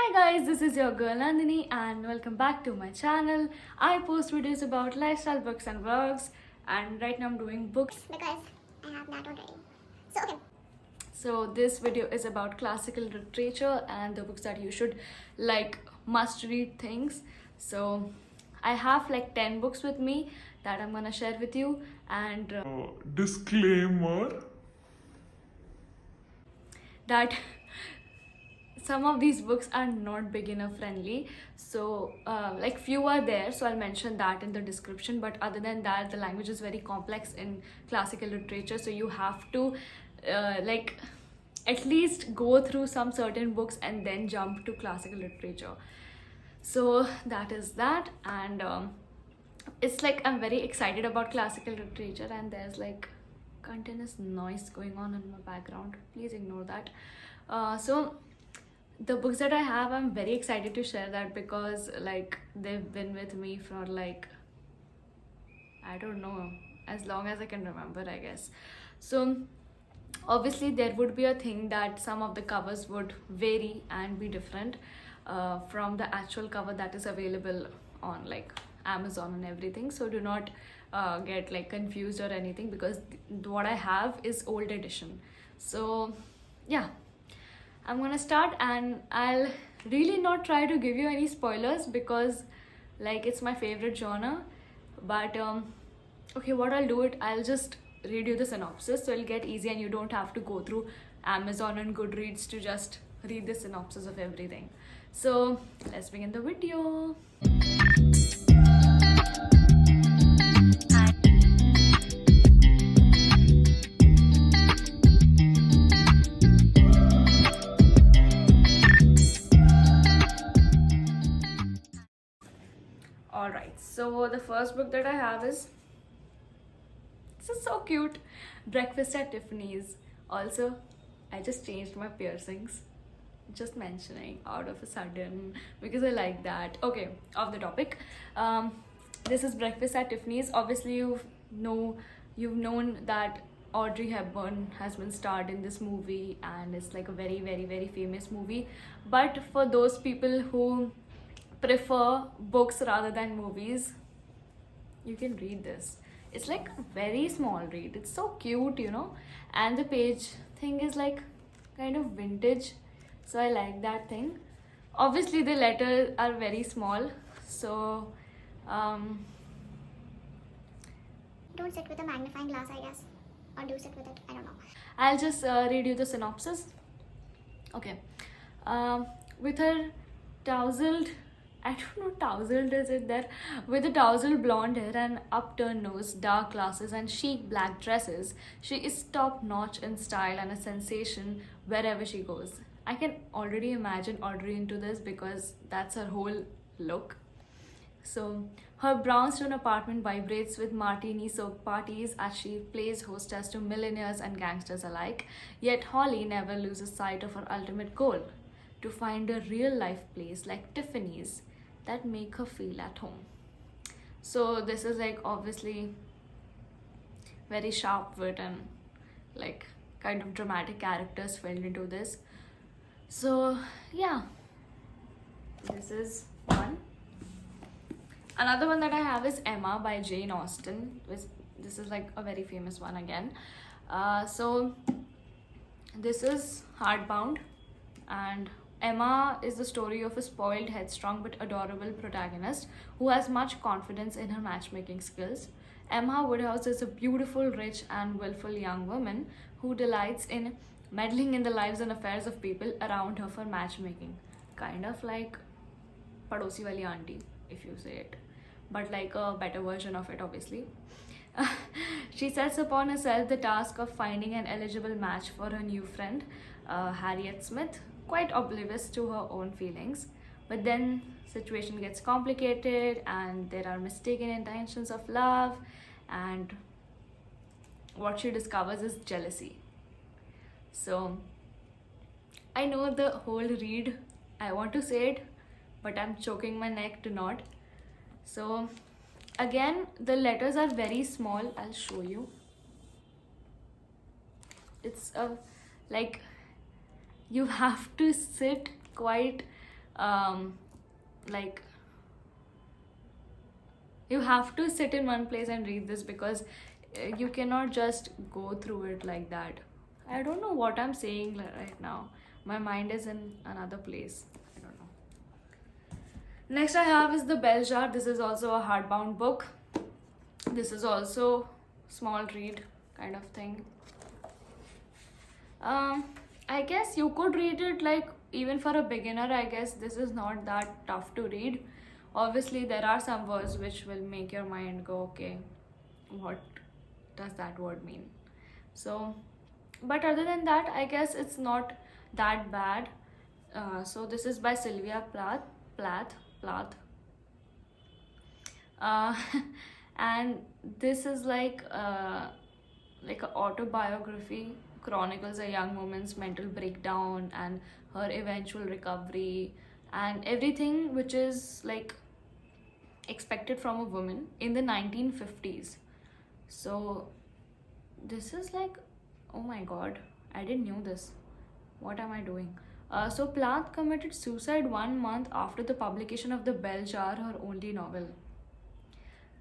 Hi guys, this is your girl Nandini and welcome back to my channel. I post videos about lifestyle books and vlogs, and right now I'm doing books because I have that already. So okay. So this video is about classical literature and the books that you should must read things. So I have like 10 books with me that I'm gonna share with you, and Disclaimer. that some of these books are not beginner friendly, so few are there, so I'll mention that in the description, but other than that the language is very complex in classical literature, so you have to at least go through some certain books and then jump to classical literature. So that is that. And it's like I'm very excited about classical literature, and there's like continuous noise going on in my background, please ignore that. So the books that I have, I'm very excited to share that because like they've been with me for like, I don't know, as long as I can remember, I guess. So obviously there would be a thing that some of the covers would vary and be different from the actual cover that is available on like Amazon and everything, so do not get like confused or anything, because what I have is old edition. So yeah, I'm gonna start, and I'll really not try to give you any spoilers because like it's my favorite genre. But okay, what I'll do it, I'll just read you the synopsis so it'll get easy and you don't have to go through Amazon and Goodreads to just read the synopsis of everything. So let's begin the video. Alright, so the first book that I have is, this is so cute, Breakfast at Tiffany's. Also, I just changed my piercings, just mentioning out of a sudden because I like that. Okay, off the topic. This is Breakfast at Tiffany's. Obviously you've known that Audrey Hepburn has been starred in this movie, and it's like a very very very famous movie. But for those people who prefer books rather than movies, you can read this. It's like a very small read, it's so cute, and the page thing is like kind of vintage, so I like that thing. Obviously the letters are very small, so Don't sit with a magnifying glass, I guess. Or do sit with it, I don't know. I'll just read you the synopsis. Okay. With her tousled, I don't know, tousled is it there? With a tousled blonde hair and upturned nose, dark glasses, and chic black dresses, she is top notch in style and a sensation wherever she goes. I can already imagine Audrey into this because that's her whole look. So, her brownstone apartment vibrates with martini soaked parties as she plays hostess to millionaires and gangsters alike. Yet, Holly never loses sight of her ultimate goal, to find a real life place like Tiffany's that make her feel at home. So, this is like obviously very sharp wit and like kind of dramatic characters filled into this. So, yeah, this is one. Another one that I have is Emma by Jane Austen. This is like a very famous one again. So this is hardbound, and Emma is the story of a spoiled, headstrong but adorable protagonist who has much confidence in her matchmaking skills. Emma Woodhouse is a beautiful, rich, and willful young woman who delights in meddling in the lives and affairs of people around her for matchmaking. Kind of like Padosi Wali Auntie, if you say it, but like a better version of it, obviously. She sets upon herself the task of finding an eligible match for her new friend, Harriet Smith, quite oblivious to her own feelings. But then situation gets complicated and there are mistaken intentions of love, and what she discovers is jealousy. So I know the whole read, I want to say it, but I'm choking my neck to not. So again, the letters are very small. I'll show you. It's a like, you have to sit quite like you have to sit in one place and read this, because you cannot just go through it like that. I don't know what I'm saying right now. My mind is in another place. I don't know. Next I have is The Bell Jar. This is also a hardbound book. This is also small read kind of thing. I guess you could read it like even for a beginner. I guess this is not that tough to read. Obviously there are some words which will make your mind go, okay, what does that word mean? So, but other than that, I guess it's not that bad. So this is by Sylvia Plath. uh, and this is like an autobiography, chronicles a young woman's mental breakdown and her eventual recovery, and everything which is like expected from a woman in the 1950s. So this is like, oh my god, I didn't know this. What am I doing? So Plath committed suicide 1 month after the publication of The Bell Jar, her only novel.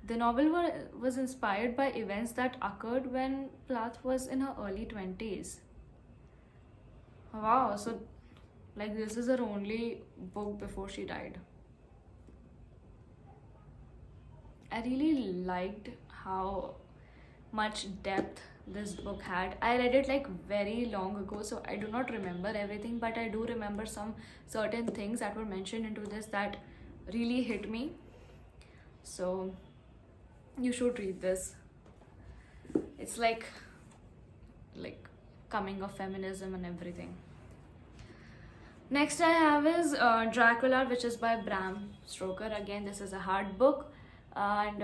The novel was inspired by events that occurred when Plath was in her early 20s. Wow, so like this is her only book before she died. I really liked how much depth this book had. I read it like very long ago, so I do not remember everything, but I do remember some certain things that were mentioned into this that really hit me. So you should read this. It's like coming of feminism and everything. Next I have is Dracula, which is by Bram Stoker. Again, this is a hard book, and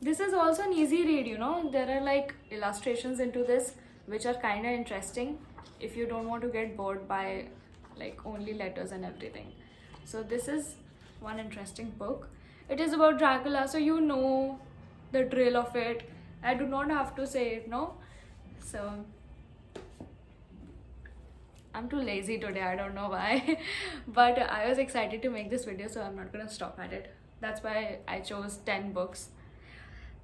this is also an easy read, you know. There are like illustrations into this which are kind of interesting if you don't want to get bored by like only letters and everything. So this is one interesting book. It is about Dracula, so you know the drill of it. I do not have to say it, no? So I'm too lazy today, I don't know why. But I was excited to make this video, so I'm not gonna stop at it. That's why I chose 10 books.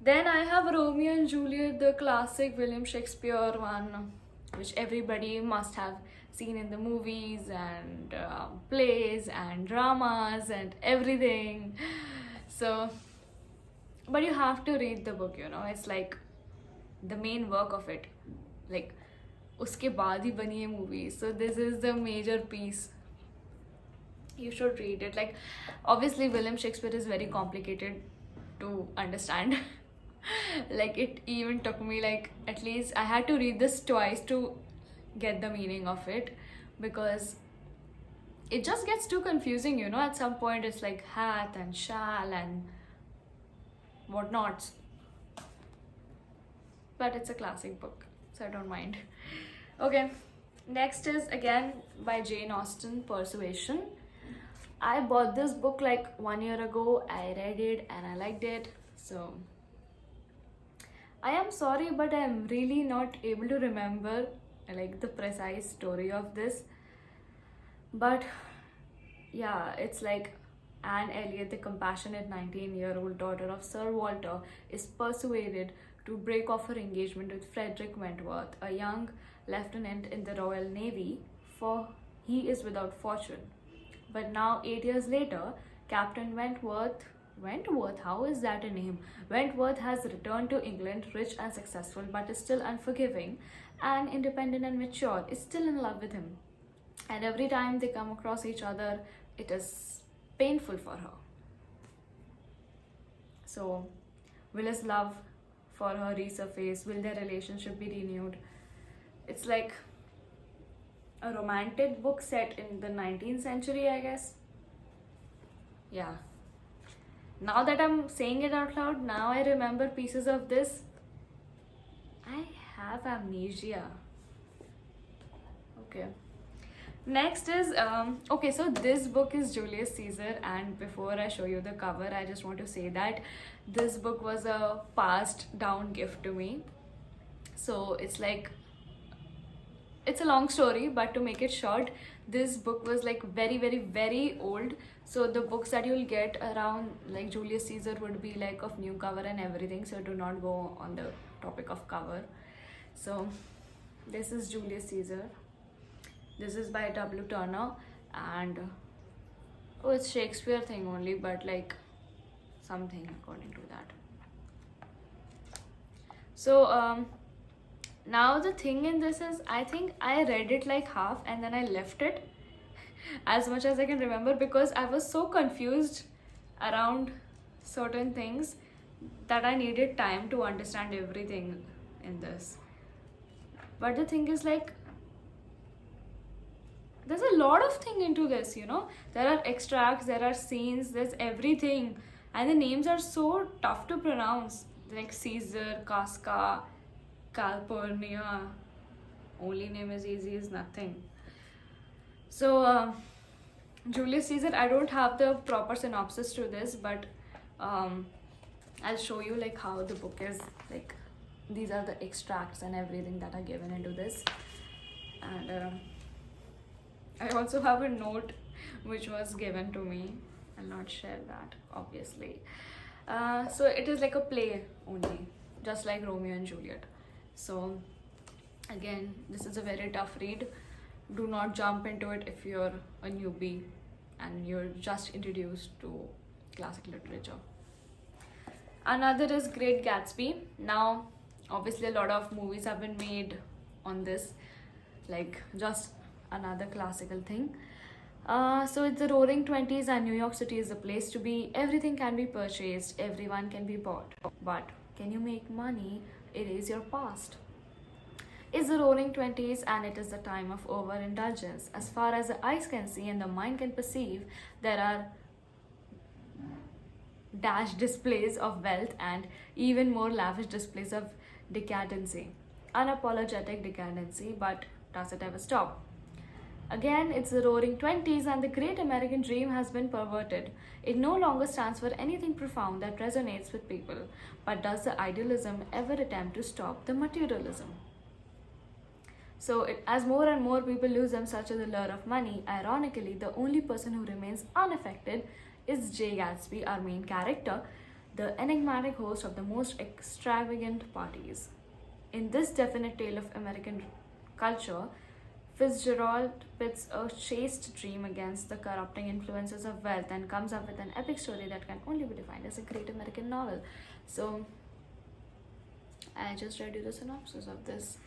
Then I have Romeo and Juliet, the classic William Shakespeare one, which everybody must have seen in the movies and plays and dramas and everything. So, but you have to read the book, you know. It's like the main work of it. Like, uske baad hi bani hai movie. So this is the major piece. You should read it. Like, obviously William Shakespeare is very complicated to understand. Like, it even took me like at least I had to read this twice to get the meaning of it, because it just gets too confusing, you know. At some point it's like hath and shall and whatnots, but it's a classic book, so I don't mind. Okay, next is again by Jane Austen, Persuasion. I bought this book like 1 year ago. I read it and I liked it. So I am sorry, but I am really not able to remember like the precise story of this. But yeah, it's like Anne Elliot, the compassionate 19-year-old daughter of Sir Walter, is persuaded to break off her engagement with Frederick Wentworth, a young lieutenant in the Royal Navy, for he is without fortune. But now, 8 years later, Captain Wentworth, how is that a name? Wentworth has returned to England, rich and successful, but is still unforgiving, and independent and mature, is still in love with him. And every time they come across each other, it is painful for her. So, will his love for her resurface? Will their relationship be renewed? It's like a romantic book set in the 19th century, I guess. Yeah. Now that I'm saying it out loud, now I remember pieces of this. I have amnesia. Okay. Next is, okay, so this book is Julius Caesar, and before I show you the cover, I just want to say that this book was a passed down gift to me. So it's like, it's a long story, but to make it short, this book was like very old. So the books that you'll get around like Julius Caesar would be like of new cover and everything, so do not go on the topic of cover. So this is Julius Caesar. This is by W. Turner, and oh, it's Shakespeare thing only, but like something according to that. So now the thing in this is, I think I read it like half and then I left it as much as I can remember, because I was so confused around certain things that I needed time to understand everything in this. But the thing is, like, there's a lot of thing into this, you know. There are extracts, there are scenes, there's everything, and the names are so tough to pronounce, like Caesar, Casca, Calpurnia. Only name is easy is nothing. So Julius Caesar, I don't have the proper synopsis to this, but I'll show you like how the book is. Like, these are the extracts and everything that are given into this. And I also have a note which was given to me. I'll not share that, obviously. So it is like a play only, just like Romeo and Juliet. So again, this is a very tough read. Do not jump into it if you're a newbie and you're just introduced to classic literature. Another is Great Gatsby. Now, obviously, a lot of movies have been made on this, like just another classical thing. So it's the roaring 20s and New York City is the place to be. Everything can be purchased, everyone can be bought. But can you make money? Erase your past. It's the roaring 20s and it is the time of overindulgence. As far as the eyes can see and the mind can perceive, there are dash displays of wealth and even more lavish displays of decadency. Unapologetic decadency, but does it ever stop? Again, it's the roaring 20s and the great American dream has been perverted. It no longer stands for anything profound that resonates with people. But does the idealism ever attempt to stop the materialism? So, as more and more people lose themselves to the lure of money, ironically, the only person who remains unaffected is Jay Gatsby, our main character, the enigmatic host of the most extravagant parties. In this definite tale of American culture, Fitzgerald pits a chaste dream against the corrupting influences of wealth and comes up with an epic story that can only be defined as a great American novel. So, I just read you the synopsis of this.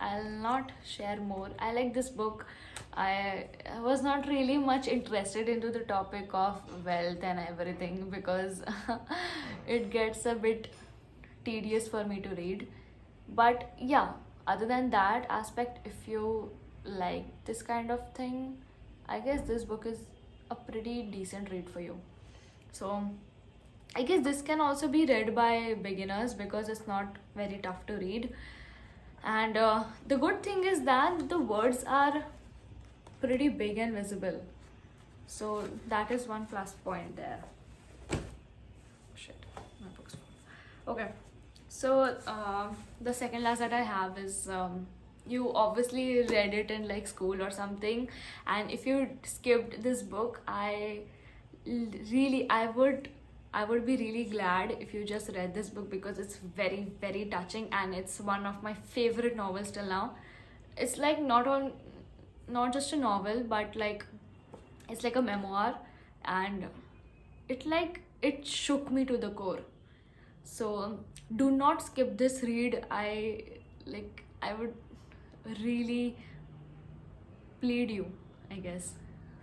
I'll not share more. I like this book. I was not really much interested into the topic of wealth and everything because it gets a bit tedious for me to read. But yeah, other than that aspect, if you like this kind of thing, I guess this book is a pretty decent read for you. So I guess this can also be read by beginners because it's not very tough to read. And the good thing is that the words are pretty big and visible. So that is one plus point there. Shit, my book's full. Okay, so the second last that I have is you obviously read it in like school or something, and if you skipped this book, I would be really glad if you just read this book because it's very touching and it's one of my favorite novels till now. It's like not just a novel, but like it's like a memoir, and it shook me to the core. So do not skip this read. I would really plead you, I guess.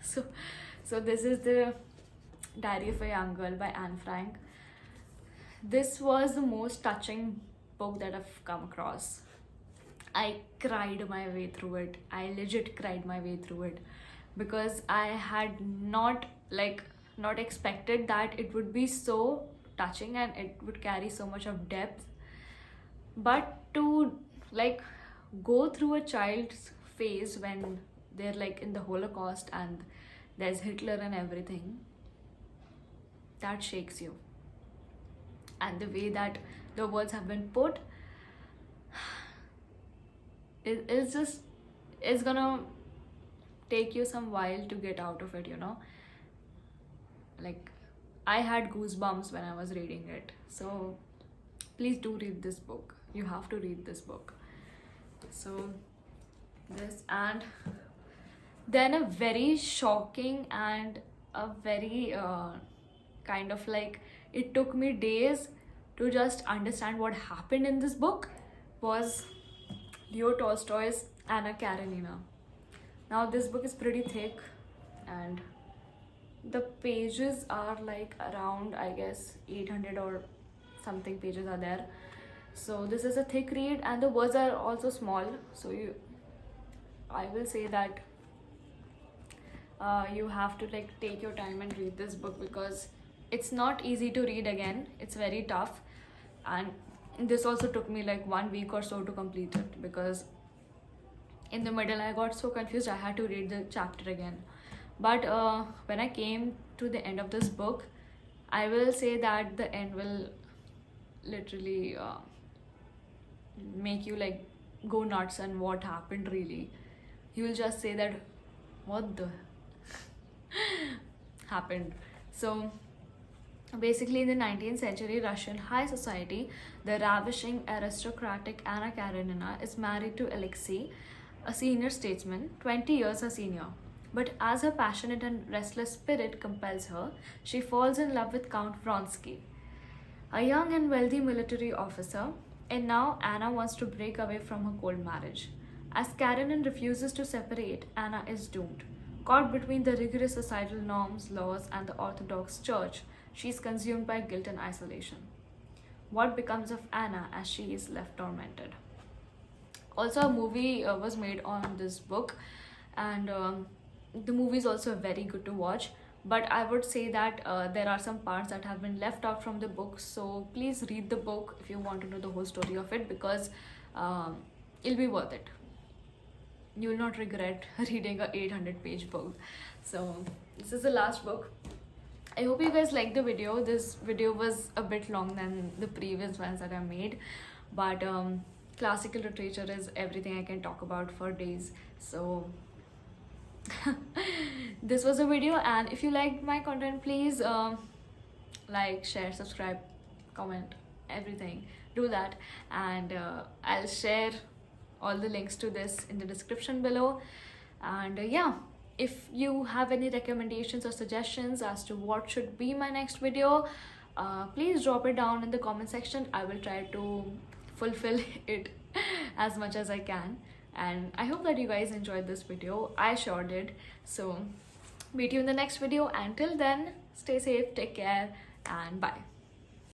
So this is the Diary of a Young Girl by Anne Frank. This was the most touching book that I've come across. I cried my way through it. I legit cried my way through it because I had not expected that it would be so touching and it would carry so much of depth. But to like go through a child's phase when they're like in the Holocaust and there's Hitler and everything, that shakes you. And the way that the words have been put, it's gonna take you some while to get out of it, you know. Like, I had goosebumps when I was reading it. So please do read this book. You have to read this book. So this, and then a very shocking and a very kind of like, it took me days to just understand what happened in this book, was Leo Tolstoy's Anna Karenina. Now this book is pretty thick and the pages are like around, I guess, 800 or something pages are there. So this is a thick read and the words are also small. So I will say that you have to like take your time and read this book, because it's not easy to read again. It's very tough, and this also took me like 1 week or so to complete it, because in the middle I got so confused I had to read the chapter again. But when I came to the end of this book, I will say that the end will literally make you like go nuts and what happened really. You will just say that what the happened. So basically, in the 19th century Russian high society, the ravishing aristocratic Anna Karenina is married to Alexei, a senior statesman, 20 years her senior. But as her passionate and restless spirit compels her, she falls in love with Count Vronsky, a young and wealthy military officer, and now Anna wants to break away from her cold marriage. As Karenin refuses to separate, Anna is doomed. Caught between the rigorous societal norms, laws, and the Orthodox Church, she is consumed by guilt and isolation. What becomes of Anna as she is left tormented? Also, a movie was made on this book, and the movie is also very good to watch. But I would say that there are some parts that have been left out from the book, so please read the book if you want to know the whole story of it, because it'll be worth it. You will not regret reading a 800-page book. So this is the last book. I hope you guys liked the video. This video was a bit long than the previous ones that I made, but classical literature is everything I can talk about for days. So this was a video, and if you liked my content, please like, share, subscribe, comment, everything. Do that, and I'll share all the links to this in the description below. And yeah, if you have any recommendations or suggestions as to what should be my next video, please drop it down in the comment section. I will try to fulfill it as much as I can, and I hope that you guys enjoyed this video. I sure did. So meet you in the next video. Until then, stay safe, take care, and bye.